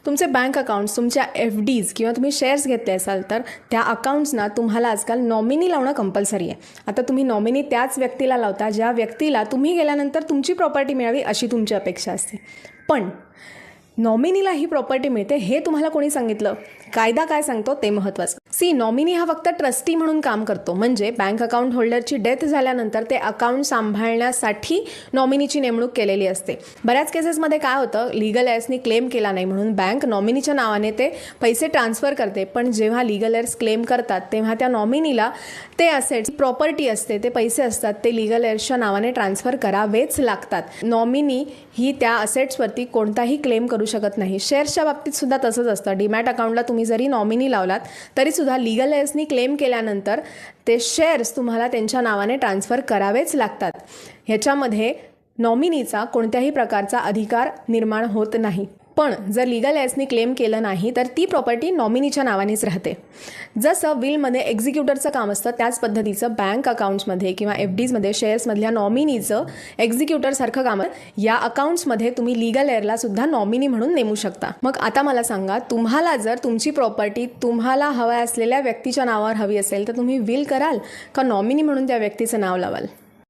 तुमचे bank accounts, तुमच्या FDs किंवा तुम्ही शेअर्स घेतले असाल तर त्या अकाउंट्सना तुम्हाला आजकाल नॉमिनी लावणं कंपल्सरी आहे. आता तुम्ही नॉमिनी त्याच व्यक्तीला लावता ज्या व्यक्तीला तुम्ही गेल्यानंतर तुमची प्रॉपर्टी मिळावी अशी तुमची अपेक्षा असते. पण नॉमिनीला ही प्रॉपर्टी मिळते हे तुम्हाला कोणी सांगितलं? कायदा काय सांगतो ते महत्त्वाचं. नॉमिनी हा फक्त ट्रस्टी म्हणून काम करतो. म्हणजे बँक अकाउंट होल्डरची डेथ झाल्यानंतर ते अकाउंट सांभाळण्यासाठी नॉमिनीची नेमणूक केलेली असते. बऱ्याच केसेसमध्ये काय होतं, लीगल एअर्सनी क्लेम केला नाही म्हणून बँक नॉमिनीच्या नावाने ते पैसे ट्रान्सफर करते. पण जेव्हा लीगल एअर्स क्लेम करतात तेव्हा त्या नॉमिनीला ते असेट्स, प्रॉपर्टी असते, ते पैसे असतात, ते लीगल एअर्सच्या नावाने ट्रान्सफर करावेच लागतात. नॉमिनी ही त्या असेट्सवरती कोणताही क्लेम करू शकत नाही. शेअर्सच्या बाबतीत सुद्धा तसंच असतं. डीमॅट अकाउंटला तुम्ही जरी नॉमिनी लावलात तरी सुद्धा लीगल एअर्सनी क्लेम केल्यानंतर ते शेअर्स तुम्हाला त्यांच्या नावाने ट्रान्सफर करावेच लागतात. ह्याच्यामध्ये नॉमिनीचा कोणत्याही प्रकारचा अधिकार निर्माण होत नाही. पण जर लीगल एअर्सनी क्लेम केलं नाही तर ती प्रॉपर्टी नॉमिनीच्या नावानेच राहते. जसं विलमध्ये एक्झिक्युटरचं काम असतं त्याच पद्धतीचं बँक अकाउंट्समध्ये किंवा FDsमध्ये शेअर्समधल्या नॉमिनीचं एक्झिक्युटरसारखं काम या अकाउंट्समध्ये तुम्ही लीगल एअरला सुद्धा नॉमिनी म्हणून नेमू शकता. मग आता मला सांगा, तुम्हाला जर तुमची प्रॉपर्टी तुम्हाला हव्या असलेल्या व्यक्तीच्या नावावर हवी असेल तर तुम्ही विल कराल का नॉमिनी म्हणून त्या व्यक्तीचं नाव लावाल?